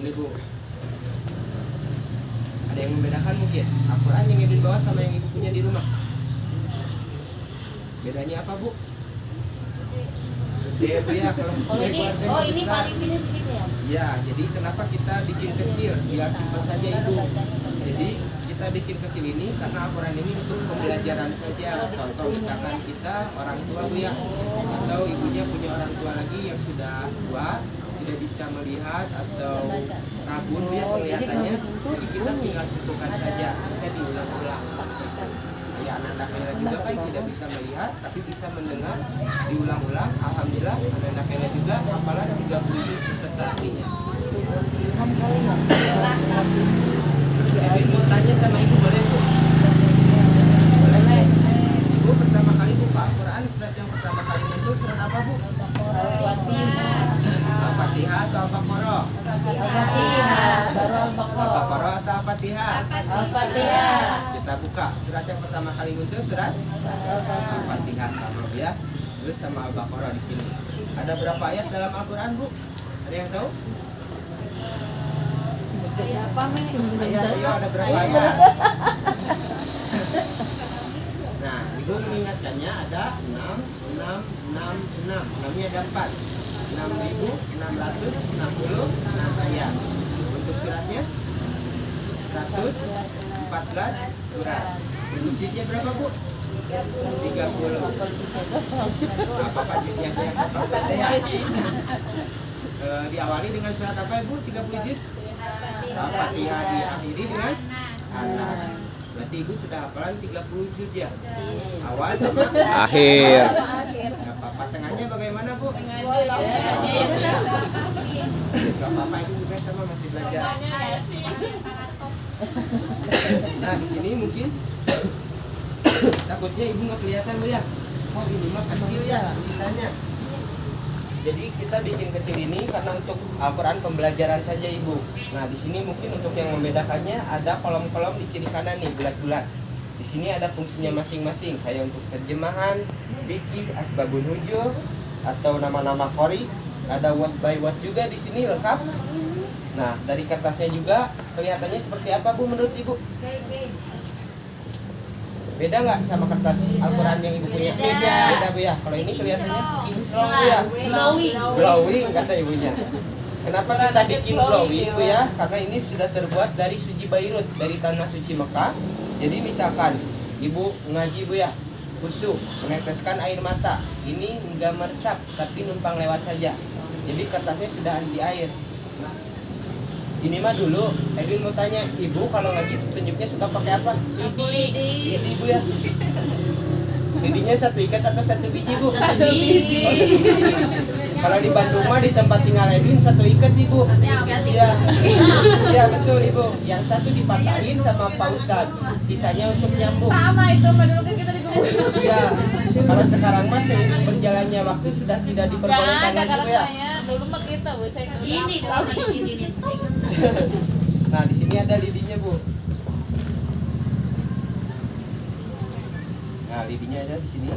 ini Bu. Ada yang membedakan mungkin Al-Quran yang Ibu bawa sama yang Ibu punya di rumah? Bedanya apa Bu? Gede Bu ya, kalau ini, oh ini paling gede segini ya? Ya, jadi kenapa kita bikin kecil? Biar simpel saja Ibu. Jadi kita bikin kecil ini karena Al-Quran ini untuk pembelajaran saja. Contoh misalkan kita orang tua Bu ya, atau ibunya punya orang tua lagi yang sudah tua, tidak bisa melihat atau rabun Bu ya kelihatannya. Jadi kita tinggal sentuhkan saja, bisa diulang-ulang. Ya anak-anak Ela juga kan tidak bisa melihat tapi bisa mendengar, diulang-ulang. Alhamdulillah anak-anak Ela juga hafalan 30 juz beserta artinya. Edwin mau tanya sama Ibu boleh Bu? Boleh. Ibu pertama kali buka Al-Quran, surat yang pertama kali muncul surat apa Bu? Al-Fatihah atau Al-Baqarah? Al-Fatihah, baru Al-Baqarah. Al-Baqarah atau Al-Fatihah? Al-Fatihah. Kita buka surat yang pertama kali muncul surat Al-Fatihah sama ya. Terus sama Al-Baqarah di sini. Ada berapa ayat dalam Al-Quran Bu? Ada yang tahu? Ayat, ayo ada berapa ayat? Nah, Ibu mengingatkannya ada 6. Namanya ada 4. 6.666 ayat. Untuk suratnya 114 surat. Untuk juznya berapa Bu? 30. Apa juznya Bu yang ya? Diawali dengan surat apa Ibu? 30 juz? Al-Fatihah diakhiri dengan Anas. Berarti Ibu sudah hafalan 30 juz ya? Awal sama Akhir. Gak apa-apa. Tengahnya bagaimana Bu? Gak apa-apa, Ibu juga sama masih belajar. Nah di sini mungkin takutnya Ibu nggak kelihatan Bu ya. Oh ini mah kecil ya tulisannya. Jadi kita bikin kecil ini karena untuk Al-Quran pembelajaran saja Ibu. Nah di sini mungkin untuk yang membedakannya ada kolom-kolom di kiri kanan nih bulat-bulat. Di sini ada fungsinya masing-masing kayak untuk terjemahan, fikih, asbabun nuzul atau nama-nama qori. Ada what by what juga di sini lengkap. Nah dari kertasnya juga kelihatannya seperti apa Bu menurut Ibu? Beda nggak sama kertas Al-Quran yang Ibu punya? Beda Bu ya. Kalau ini kelihatannya kinclong Bu ya. Glowing kata ibunya. Kenapa kita bikin glowing Bu ya? Karena ini sudah terbuat dari suci Bairut, dari tanah suci Mekah. Jadi misalkan Ibu ngaji Bu ya, khusyuk, meneteskan air mata, ini nggak meresap tapi numpang lewat saja. Jadi kertasnya sudah anti air. Ini mah dulu, Edwin mau tanya, Ibu kalau ngaji tunjuknya suka pakai apa? Lidi. Lidi Bu ya. Lidinya satu ikat atau satu biji Bu? Satu biji. Oh, satu biji. Kalau di Bandung mah di tempat tinggal Edwin satu ikat Ibu. Iya. Iya betul Ibu. Yang satu dipatahin sama Pak Ustadz, sisanya untuk nyambung. Sama itu dulu kan kita digubur. Iya. Kalau sekarang mah seiring berjalannya waktu sudah tidak diperbolehkan lagi Bu ya. Dulu mah kita Bu, saya kenal. Ini dong di sini nih. Nah di sini ada lidinya Bu. Nah lidinya ada di sini.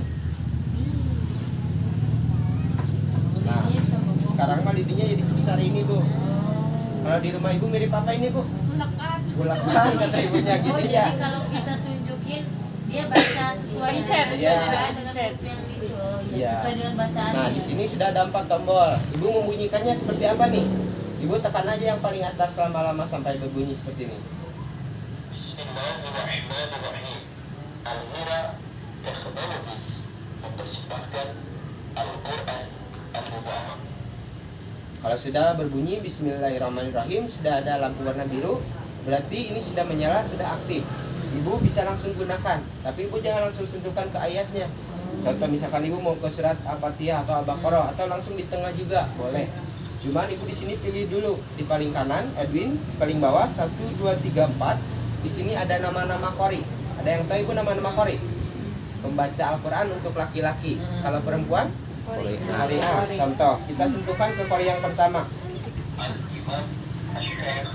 Nah sekarang mah lidinya jadi sebesar ini Bu. Kalau di rumah Ibu mirip apa ini Bu? Bulakan kata ibunya Oh gitu ya. jadi kalau kita tunjukin dia baca sesuai Pencet, Iya. dengan yang gitu. Oh, ya, Iya. sesuai dengan bacaan. Nah di sini sudah ada 4 tombol. Ibu membunyikannya seperti apa nih? Ibu tekan aja yang paling atas lama-lama sampai berbunyi seperti ini. Bismillahirrahmanirrahim. Al-Mura Ikhbaris mempersembahkan Al-Quran Al-Mubarak. Kalau sudah berbunyi Bismillahirrahmanirrahim, sudah ada lampu warna biru, berarti ini sudah menyala, sudah aktif. Ibu bisa langsung gunakan, tapi Ibu jangan langsung sentuhkan ke ayatnya. Contoh misalkan Ibu mau ke surat Al-Fatihah atau Al-Baqarah atau langsung di tengah juga boleh. Cuman Ibu di sini pilih dulu di paling kanan, Edwin, paling bawah 1 2 3 4. Di sini ada nama-nama qori. Ada yang tahu Ibu nama-nama qori? Pembaca Al-Quran untuk laki-laki. Kalau perempuan? Boleh. Nah, contoh, kita sentuhkan ke qori yang pertama. Al-Imam Al-Syekh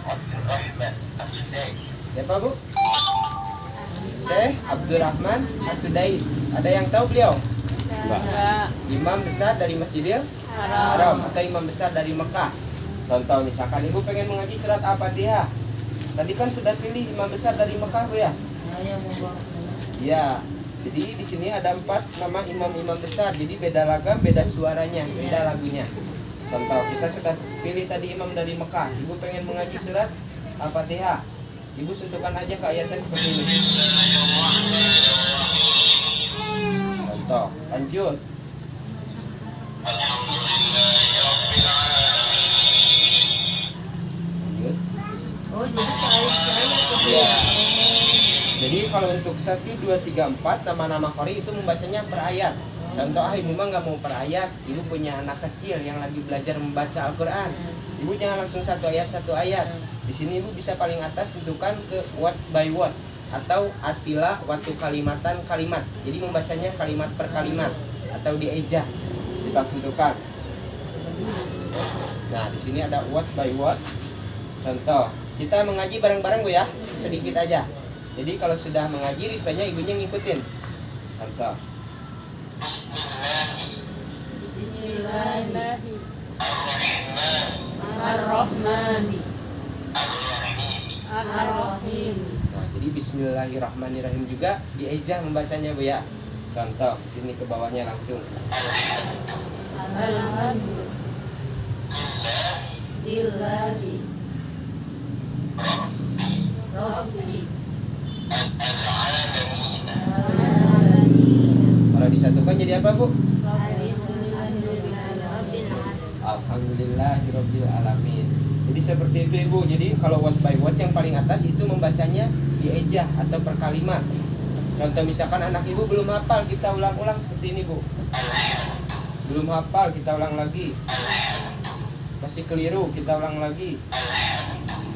Abdurrahman As-Sudais. Siapa Bu? Syekh Abdurrahman As-Sudais. Ada yang tahu beliau? Enggak. Imam besar dari Masjidil Haram atau imam besar dari Mekah. Contoh misalkan ibu pengen mengaji surat Al-Fatihah. Tadi kan sudah pilih imam besar dari Mekah Bu ya. Ya. Jadi di sini ada 4 nama imam-imam besar. Jadi beda lagam, beda suaranya, beda lagunya. Contoh kita sudah pilih tadi imam dari Mekah. Ibu pengen mengaji surat Al-Fatihah. Ibu sentuhkan aja ke ayatnya seperti ini. Contoh, lanjut. Lanjut. Oh, jadi saya gitu Ya. ya. Jadi kalau untuk 1, 2, 3, 4 nama-nama qari itu membacanya per ayat. Contoh, ibu mah nggak mau per ayat. Ibu punya anak kecil yang lagi belajar membaca Al-Quran. Ibu jangan langsung satu ayat. Di sini ibu bisa paling atas tentukan ke word by word atau atilah waktu kalimatan kalimat. Jadi membacanya kalimat per kalimat atau dieja. Kita sentuhkan. Nah, di sini ada word by word. Contoh, kita mengaji bareng-bareng Bu ya, sedikit aja. Jadi kalau sudah mengaji, ritmenya ibunya ngikutin. Contoh. Bismillahirrahmanirrahim. Ar-Rahmani. Ar-Rahim. Nah, jadi Bismillahirrahmanirrahim juga dieja membacanya Bu ya. Contoh, sini ke bawahnya langsung. Alhamdulillahi Rabbi Alamin. Kalau disatukan jadi apa Bu? Alhamdulillahirabbil Alhamdulillahirobbilalamin. Jadi seperti itu Ibu. Jadi kalau word by word yang paling atas itu membacanya diejah atau per kalimat. Contoh misalkan anak ibu belum hafal, kita ulang-ulang seperti ini Bu. Belum hafal, kita ulang lagi. Masih keliru, kita ulang lagi.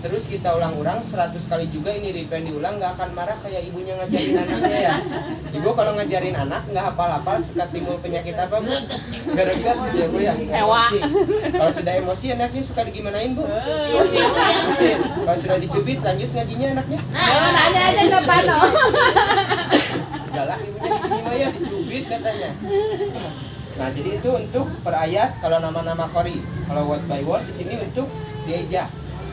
Terus kita ulang-ulang 100 kali juga ini repen diulang, nggak akan marah kayak ibunya ngajarin anaknya ya. Ibu kalau ngajarin anak nggak hafal-hafal suka timbul penyakit apa Bu? Gereget gitu ya Bu ya. Emosi. Kalau sudah emosi anaknya suka digimanain Bu? Dicubit. Kalau sudah dicubit lanjut ngajinya anaknya. Nanya aja depan loh. Galak ibunya di sini mah ya dicubit katanya. Nah jadi itu untuk per ayat kalau nama-nama qari. Kalau word by word di sini untuk dieja.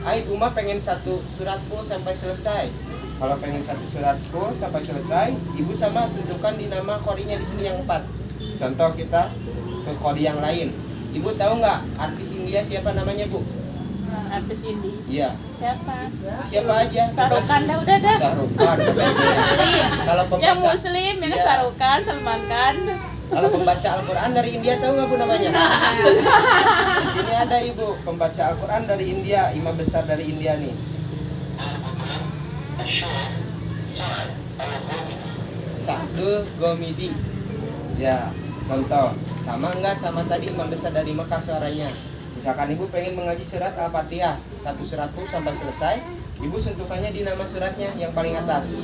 Ibu mah pengen satu surat full sampai selesai. Kalau pengen satu surat full sampai selesai, ibu sama sentuhkan di nama qarinya di sini yang 4. Contoh kita ke qari yang lain. Ibu tahu nggak artis India siapa namanya Bu? Artis Indi. Iya. Siapa? Siapa aja? Sarukan dah udah dah. Sarukan. Kalau Yang pembaca muslim ya Iya. Sarukan, Salman Khan. Kalau pembaca Al-Quran dari India tahu nggak Bu namanya? Di sini ada Ibu pembaca Al-Quran dari India, imam besar dari India nih. Sa'dul Gomidi. Ya, contoh sama nggak sama tadi imam besar dari Mekah suaranya. Misalkan Ibu pengen mengaji surat Al-Fatihah, satu surat full sampai selesai, Ibu sentuhkannya di nama suratnya yang paling atas.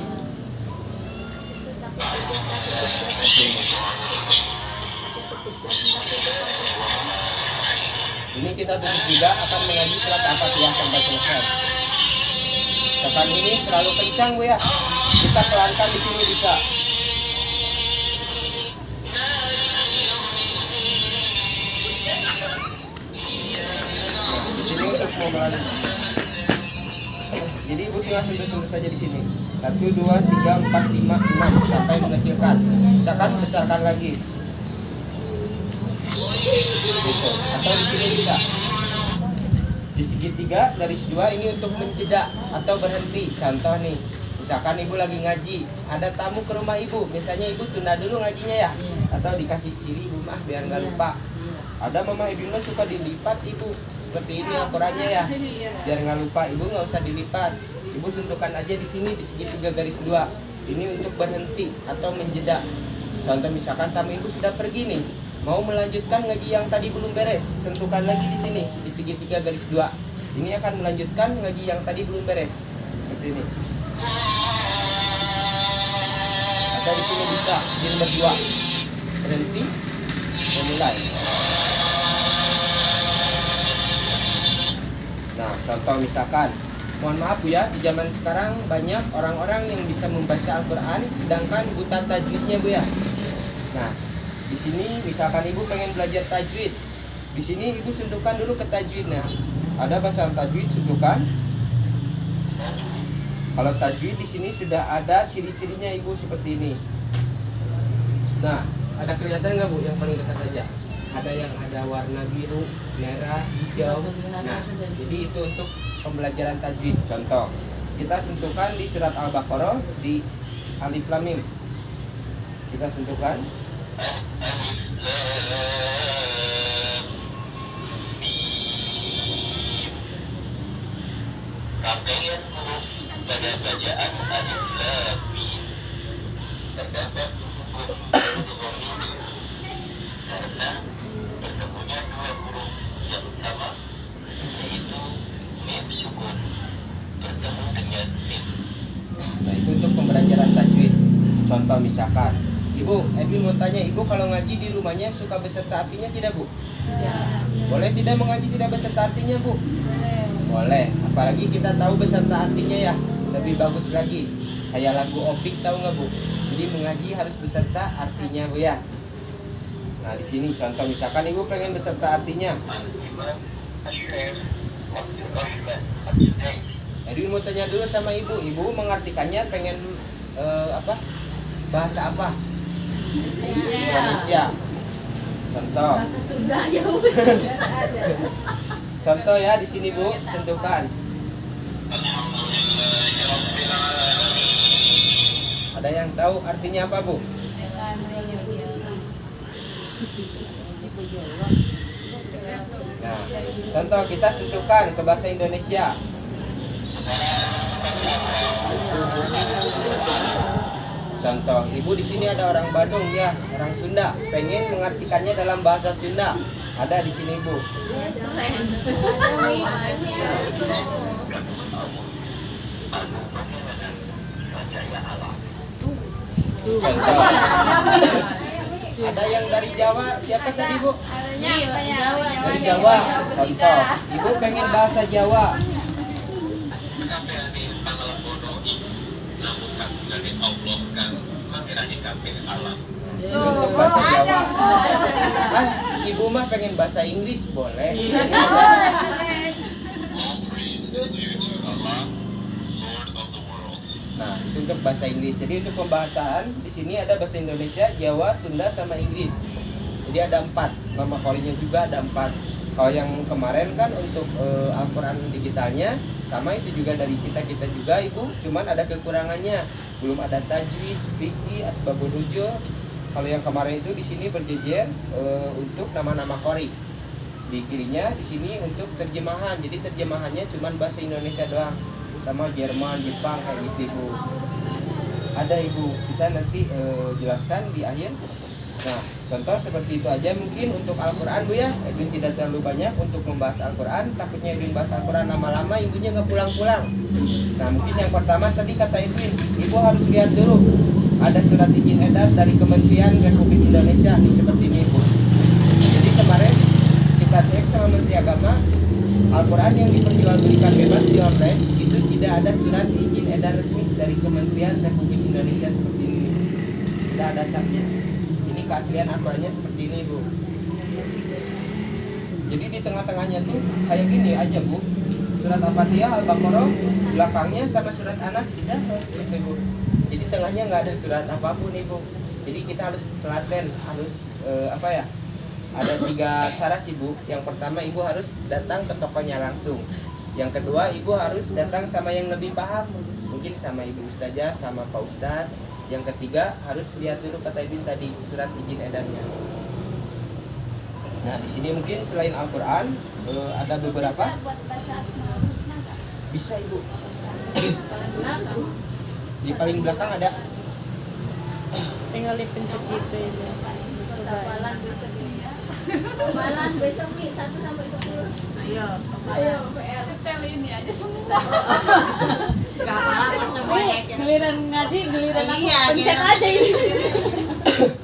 Ini kita tutup juga akan mengaji surat Al-Fatihah sampai selesai. Misalkan ini terlalu kencang Bu ya, kita pelankan di sini bisa. Nah, di sini untuk pelan. Jadi Ibu tinggal sentuh-sentuh saja di sini. 1, 2, 3, 4, 5, 6 sampai mengecilkan. Misalkan besarkan lagi. Gitu. Atau di sini bisa. Di segitiga garis 2 ini untuk menjeda atau berhenti. Contoh nih, misalkan Ibu lagi ngaji, ada tamu ke rumah Ibu, biasanya Ibu tunda dulu ngajinya ya, atau dikasih ciri rumah biar nggak lupa. Ada mama Ibu suka dilipat Ibu, seperti ini Al-Qurannya ya, biar nggak lupa. Ibu nggak usah dilipat, Ibu sentuhkan aja di sini di segitiga garis 2. Ini untuk berhenti atau menjeda. Contoh misalkan tamu Ibu sudah pergi nih, mau melanjutkan ngaji yang tadi belum beres, sentuhkan lagi di sini di segitiga garis 2. Ini akan melanjutkan ngaji yang tadi belum beres. Seperti ini. Atau di sini bisa di nomor 2. Berhenti, memulai. Nah, contoh misalkan, mohon maaf Bu ya, di zaman sekarang banyak orang-orang yang bisa membaca Al-Quran sedangkan buta tajwidnya Bu ya. Nah, di sini misalkan Ibu pengen belajar tajwid, di sini Ibu sentuhkan dulu ke tajwidnya. Ada bacaan tajwid, sentuhkan. Kalau tajwid di sini sudah ada ciri-cirinya Ibu seperti ini. Nah, ada kelihatan nggak Bu yang paling dekat aja? Ada yang ada warna biru, merah, hijau. Nah, jadi itu untuk pembelajaran tajwid. Contoh, kita sentuhkan di surat Al-Baqarah di Alif Lam Mim. Kita sentuhkan. Rangkaian huruf pada bacaan alif lam mim terdapat hukum idgham karena bertemunya dua huruf yang sama, yaitu mim sukun bertemu dengan mim. Nah, itu untuk pembelajaran tajwid. Contoh misalkan, Ibu, Edwin mau tanya, Ibu kalau ngaji di rumahnya suka beserta artinya tidak Bu? Ya. Boleh tidak mengaji tidak beserta artinya Bu? Boleh. Boleh, apalagi kita tahu beserta artinya ya, lebih bagus lagi. Kayak lagu Opik tahu nggak Bu? Jadi mengaji harus beserta artinya Bu ya. Nah di sini contoh misalkan Ibu pengen beserta artinya. Al-Imam Asy-Syaikh Abdul Rahman As-Sudaisi. Edwin mau tanya dulu sama Ibu, Ibu mengartikannya pengen apa? Bahasa apa? Indonesia. Contoh. Bahasa Sunda ya. Contoh ya di sini Bu, sentuhkan. Ada yang tahu artinya apa Bu? Nah, contoh kita sentuhkan ke bahasa Indonesia. Contoh, Ibu di sini ada orang Bandung ya, orang Sunda, pengen mengartikannya dalam bahasa Sunda. Ada di sini Bu. Contoh. Ada yang dari Jawa, siapa tadi Bu? Dari Jawa. Contoh, Ibu pengen bahasa Jawa. Sampai di panggilan bodoh ini, namun kami dari Allah kan mengira kabeh alam. Untuk bahasa Jawa. Ah, Ibu mah pengen bahasa Inggris boleh. All praise is due to Allah, Lord of the worlds. Nah, itu untuk bahasa Inggris. Jadi untuk pembahasan di sini ada bahasa Indonesia, Jawa, Sunda, sama Inggris. Jadi ada 4. Nama korinya juga ada 4. Kalau yang kemarin kan untuk Al-Quran digitalnya sama itu juga dari kita juga Ibu. Cuman ada kekurangannya, belum ada tajwid, fikih, asbabun nuzul. Kalau yang kemarin itu di sini berjejer untuk nama-nama kori. Di kirinya di sini untuk terjemahan. Jadi terjemahannya cuman bahasa Indonesia doang. Sama Jerman, Jepang kayak gitu Ibu. Ada Ibu, kita nanti jelaskan di akhir. Nah, contoh seperti itu aja mungkin untuk Al-Quran Bu ya. Edwin tidak terlalu banyak untuk membahas Al-Quran. Takutnya Edwin bahas Al-Quran lama-lama ibunya nggak pulang-pulang. Nah, mungkin yang pertama tadi kata Edwin, Ibu harus lihat dulu. Ada surat izin edar dari Kementerian Republik Indonesia nih seperti ini Bu. Jadi kemarin kita cek sama Menteri Agama, Al-Quran yang diperjualbelikan bebas di online itu tidak ada surat izin edar resmi dari Kementerian Republik Indonesia seperti ini. Tidak ada capnya. Ini keaslian Al-Qurannya seperti ini Bu. Jadi di tengah-tengahnya tuh kayak gini aja Bu. Surat Al-Fatihah, Al-Baqarah, belakangnya sama surat Anas sudah gitu Bu. Jadi tengahnya nggak ada surat apapun Ibu. Jadi kita harus telaten, harus apa ya? Ada 3 cara sih Bu. Yang pertama Ibu harus datang ke tokonya langsung. Yang kedua Ibu harus datang sama yang lebih paham. Mungkin sama Ibu Ustazah, sama Pak Ustadz. Yang ketiga harus lihat dulu kata Ibu tadi surat izin edarnya. Nah di sini mungkin selain Al-Quran ada beberapa. Buat baca Asmaul Husna nggak? Bisa Ibu. Di paling belakang ada. Tinggal dipencet gitu ya. Hafalan besok ya. Hafalan besok nih 1 sampai 10. Ayo, Ayo, PR detail ini aja semua. Enggak hafalan semua ya. Giliran ngaji, giliran aku Iya, pencet giliran aja ini.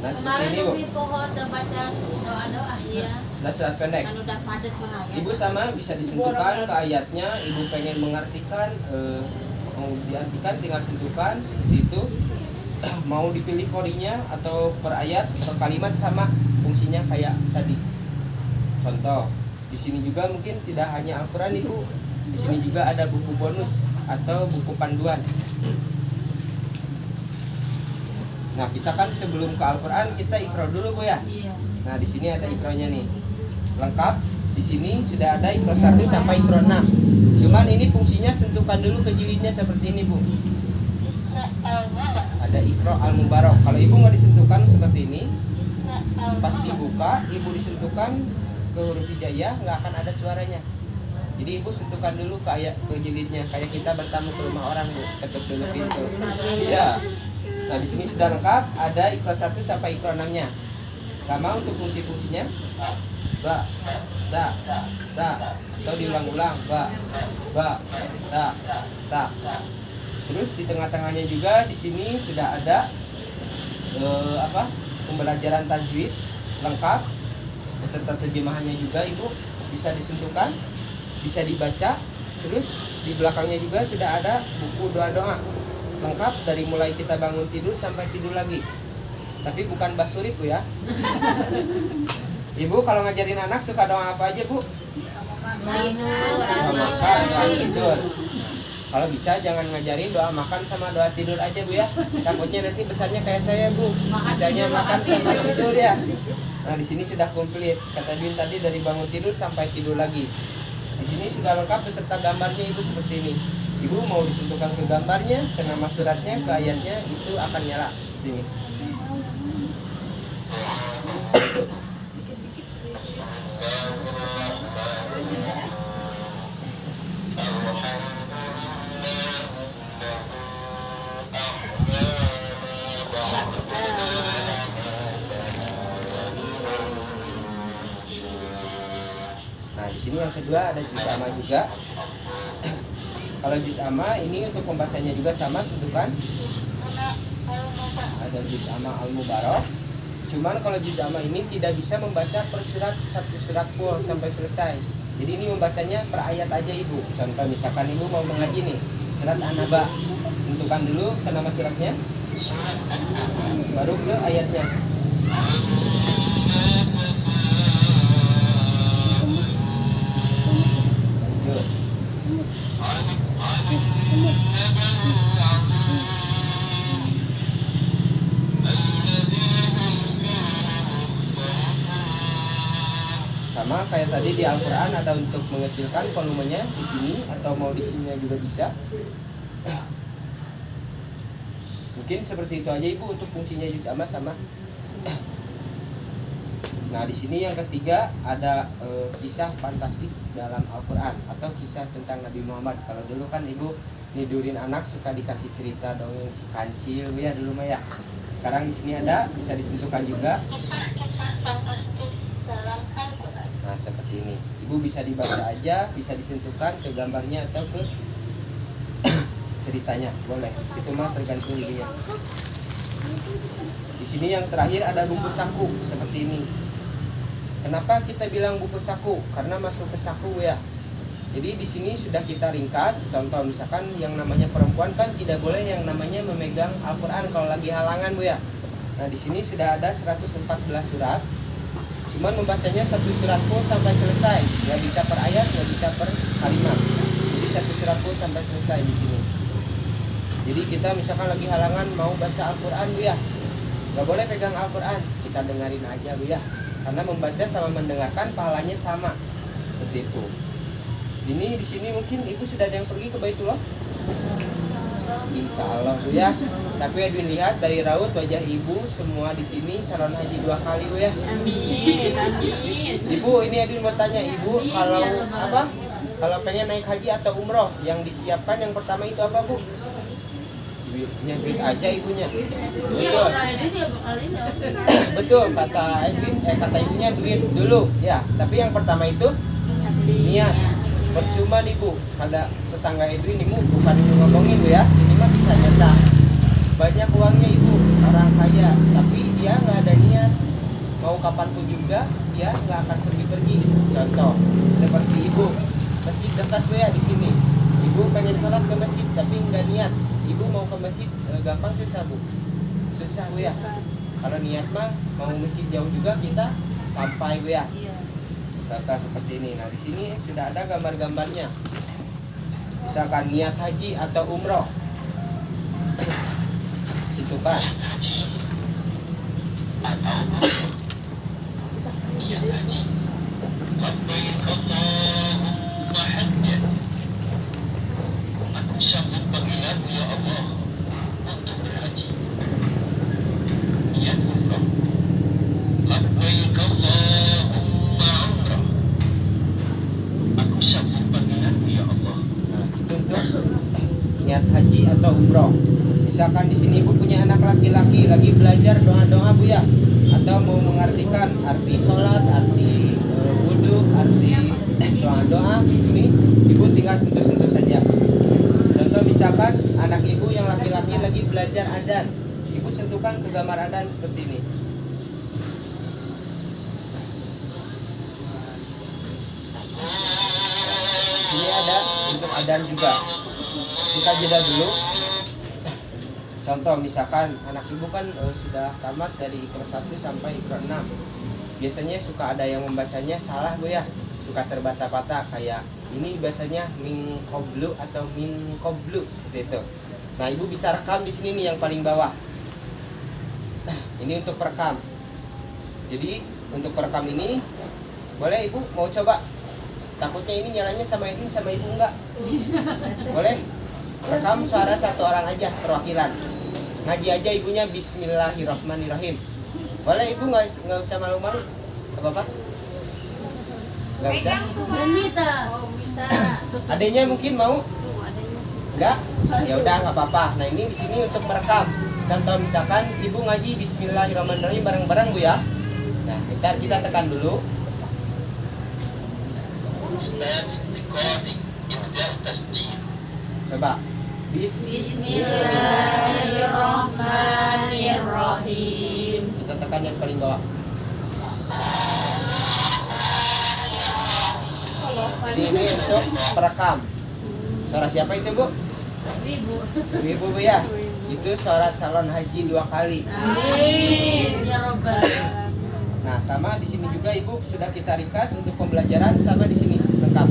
Nah seperti Kemarin ini Bu. di pohon udah baca doa-doa iya. Nah surat pendek. Kan udah padat mah ya. Ibu sama bisa disentuhkan ke ayatnya. Ibu pengen mengartikan, mau diartikan tinggal sentuhkan seperti itu. Mau dipilih korinya atau per ayat, per kalimat sama fungsinya kayak tadi. Contoh, Di sini juga mungkin tidak hanya Al-Quran Ibu, di sini juga ada buku bonus atau buku panduan. Nah, kita kan sebelum ke Al-Quran kita ikro dulu Bu ya. Iya. Nah, di sini ada ikronya nih. Lengkap. Di sini sudah ada ikro 1 sampai ikro 6. Cuman ini fungsinya sentuhkan dulu ke jilidnya seperti ini Bu. Ada ikro al-mubarak. Kalau Ibu nggak disentuhkan seperti ini, pas dibuka Ibu disentuhkan ke huruf hijaiyah, nggak akan ada suaranya. Jadi Ibu sentuhkan dulu ke ayat ke jilidnya, kayak kita bertamu ke rumah orang Bu, ketuk dulu pintu. Iya. Nah, di sini sudah lengkap, ada ikro 1 sampai ikro 6-nya. Sama untuk fungsi-fungsinya. Ba, da, sa, atau diulang-ulang. Ba, da, ta. Terus di tengah-tengahnya juga di sini sudah ada pembelajaran tajwid lengkap beserta terjemahannya juga Ibu, bisa disentuhkan, bisa dibaca. Terus di belakangnya juga sudah ada buku doa-doa lengkap dari mulai kita bangun tidur sampai tidur lagi. Tapi bukan basurip Bu ya. Ibu kalau ngajarin anak suka doa apa aja Bu? Doa makan, doa tidur. Kalau bisa jangan ngajarin doa makan sama doa tidur aja Bu ya. Takutnya nanti besarnya kayak saya Bu, bisanya makan sampai tidur ya. Nah, di sini sudah komplit. Kata Bin tadi dari bangun tidur sampai tidur lagi. Di sini sudah lengkap beserta gambarnya Ibu seperti ini. Ibu mau disentuhkan ke gambarnya, ke nama suratnya, ke ayatnya, itu akan nyala seperti ini. Nah, di sini yang kedua ada juz amma juga. Kalau juz amma ini untuk pembacanya juga sama, sentuhkan. Ada juz amma al-mubarak. Cuman kalau juz amma ini tidak bisa membaca per surat, satu surat full sampai selesai. Jadi ini membacanya per ayat aja Ibu. Contoh misalkan Ibu mau mengaji nih surat An-Naba, sentuhkan dulu ke nama suratnya, baru ke ayatnya. Lanjut. Sama kayak tadi di Al-Quran ada untuk mengecilkan volumenya di sini atau mau di sini juga bisa. Mungkin seperti itu aja Ibu untuk fungsinya juz amma sama. Nah, di sini yang ketiga ada kisah fantastik dalam Al-Quran atau kisah tentang Nabi Muhammad. Kalau dulu kan Ibu nidurin anak suka dikasih cerita dongeng si kancil ya dulu mah ya. Sekarang di sini ada, bisa disentuhkan juga. Kisah-kisah fantastis dalam Al-Quran. Nah, seperti ini. Ibu bisa dibaca aja, bisa disentuhkan ke gambarnya atau ke ceritanya, boleh. Itu mah tergantung dirinya. Di sini yang terakhir ada buku saku seperti ini. Kenapa kita bilang buku saku? Karena masuk ke saku ya. Jadi di sini sudah kita ringkas. Contoh misalkan yang namanya perempuan kan tidak boleh yang namanya memegang Al-Quran kalau lagi halangan Bu ya. Nah, di sini sudah ada 114 surat. Cuman membacanya satu surat full sampai selesai. Nggak bisa per ayat, nggak bisa per kalimat. Jadi satu surat full sampai selesai di sini. Jadi kita misalkan lagi halangan mau baca Al-Quran Bu ya, nggak boleh pegang Al-Quran, kita dengerin aja Bu ya. Karena membaca sama mendengarkan pahalanya sama. Seperti itu. Ini di sini mungkin Ibu sudah ada yang pergi ke Baitullah? Insya Allah Bu ya. Tapi Edwin lihat dari raut wajah Ibu semua di sini calon haji 2 kali Bu ya. Amin, amin. Ibu, ini Edwin mau tanya Ibu, kalau apa? Kalau pengen naik haji atau umroh, yang disiapkan yang pertama itu apa Bu? Duitnya, duit aja Ibunya. Iya, Betul. kalau ini dia bakal ini. Betul kata Edwin, kata Ibunya duit dulu ya. Tapi yang pertama itu niat. Percuma nih Bu, ada tetangga Edwin ini bukan ngomongin Bu ya, ini mah bisa nyata. Banyak uangnya Ibu, orang kaya, tapi dia nggak ada niat. Mau kapanpun juga dia nggak akan pergi-pergi. Contoh seperti Ibu, masjid dekat Bu ya di sini. Ibu pengen sholat ke masjid tapi nggak niat. Ibu mau ke masjid gampang susah Bu, susah Bu ya. Kalau niat mah mau masjid jauh juga kita sampai Bu ya. Iya. Contoh seperti ini. Nah, di sini sudah ada gambar-gambarnya. Misalkan niat haji atau umroh. Itu kan. Labbaik Allahumma hajjan. Aku sambut panggilanmu ya Allah untuk berhaji. Ya umrah. Labbaik Allahumma umrah. Aku sambut panggilanmu ya Allah. Nah, itu untuk niat haji atau umroh. Misalkan di sini ibu punya anak laki-laki lagi belajar doa-doa bu ya, atau mau mengartikan arti sholat, arti wudhu, arti doa-doa, di sini ibu tinggal sentuh-sentuh saja. Contoh misalkan anak ibu yang laki-laki lagi belajar adzan, ibu sentuhkan ke gambar adzan seperti ini. Di sini ada untuk adzan juga. Kita jeda dulu. Contoh misalkan anak ibu kan sudah tamat dari Iqra 1 sampai Iqra 6. Biasanya suka ada yang membacanya salah bu ya, suka terbata-bata kayak ini bacanya min qablu atau min qablu seperti itu. Nah, ibu bisa rekam di sini nih yang paling bawah. Ini untuk perekam. Jadi untuk perekam ini boleh ibu mau coba. Takutnya ini nyalanya sama Edwin sama ibu enggak? Boleh? Rekam suara satu orang aja perwakilan. Ngaji aja ibunya Bismillahirrahmanirrahim. Boleh ibu nggak usah malu-malu, nggak apa-apa? Nggak usah. Dan minta. Adanya mungkin mau? Enggak? Ya udah nggak apa-apa. Nah ini di sini untuk merekam. Contoh misalkan ibu ngaji Bismillahirrahmanirrahim bareng-bareng bu ya. Nah bentar kita tekan dulu. Ustaz recording Indra Tasjid. Coba. Bismillahirrahmanirrahim. Kita tekan yang paling bawah. Jadi ini untuk perekam. Suara siapa itu bu? Ibu. Ibu bu ya. Itu suara calon haji 2 kali. Amin ya robbal alamin. Nah sama di sini juga ibu sudah kita request untuk pembelajaran sama di sini lengkap.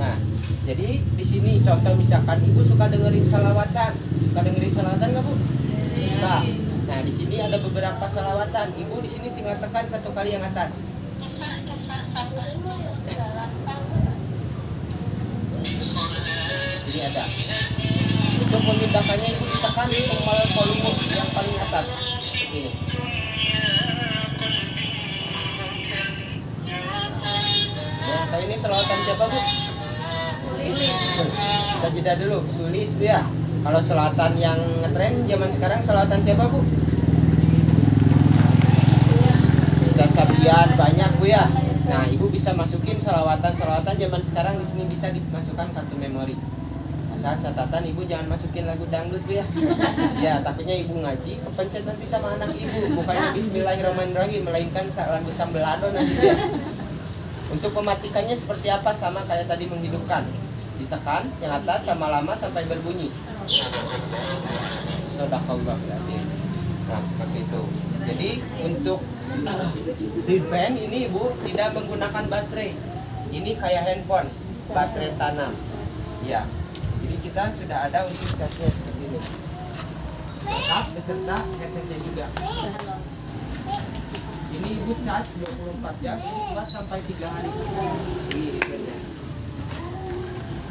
Nah, jadi di sini contoh misalkan ibu suka dengerin salawatan nggak bu? Suka. Nah, di sini ada beberapa salawatan. Ibu di sini tinggal tekan 1 kali yang atas. Kisah-kisah fantastis dalam Al-Quran. Di sini ada. Untuk memindahkannya ibu ditekan tombol volume yang paling atas. Seperti ini. Nah, tahu ini salawatan siapa bu? Kita jeda dulu, Sulis bu ya. Kalau selawatan yang ngetren zaman sekarang selawatan siapa bu? Bisa Sabian banyak bu ya. Nah ibu bisa masukin selawatan zaman sekarang di sini bisa dimasukkan kartu memori. Asal catatan ibu jangan masukin lagu dangdut bu ya. Ya takutnya ibu ngaji kepencet nanti sama anak ibu. Bukannya Bismillahirrahmanirrahim melainkan lagu Sambelado nanti ya. Untuk mematikannya seperti apa sama kayak tadi menghidupkan. Ditekan yang atas lama-lama sampai berbunyi. Shadaqallah berarti. Nah seperti itu. Jadi untuk readpan ini ibu tidak menggunakan baterai. Ini kayak handphone, baterai tanam. Ya. Jadi kita sudah ada untuk casnya seperti ini. Lengkap beserta headsetnya juga. Ini ibu cas 24 jam, ini kuat sampai 3 hari. Ini readpannya.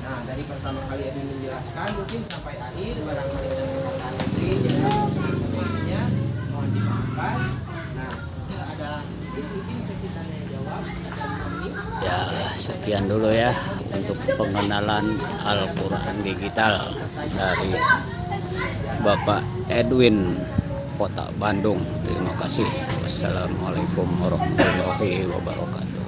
Nah, dari pertama kali Edwin menjelaskan mungkin sampai akhir barangkali ada perkataan lagi jadi mohon dimaafkan. Nah, ada sedikit mungkin sesi tanya jawab ada 5 menit. Ya, sekian dulu ya untuk pengenalan Al-Quran digital dari Bapak Edwin Kota Bandung. Terima kasih. Wassalamualaikum warahmatullahi wabarakatuh.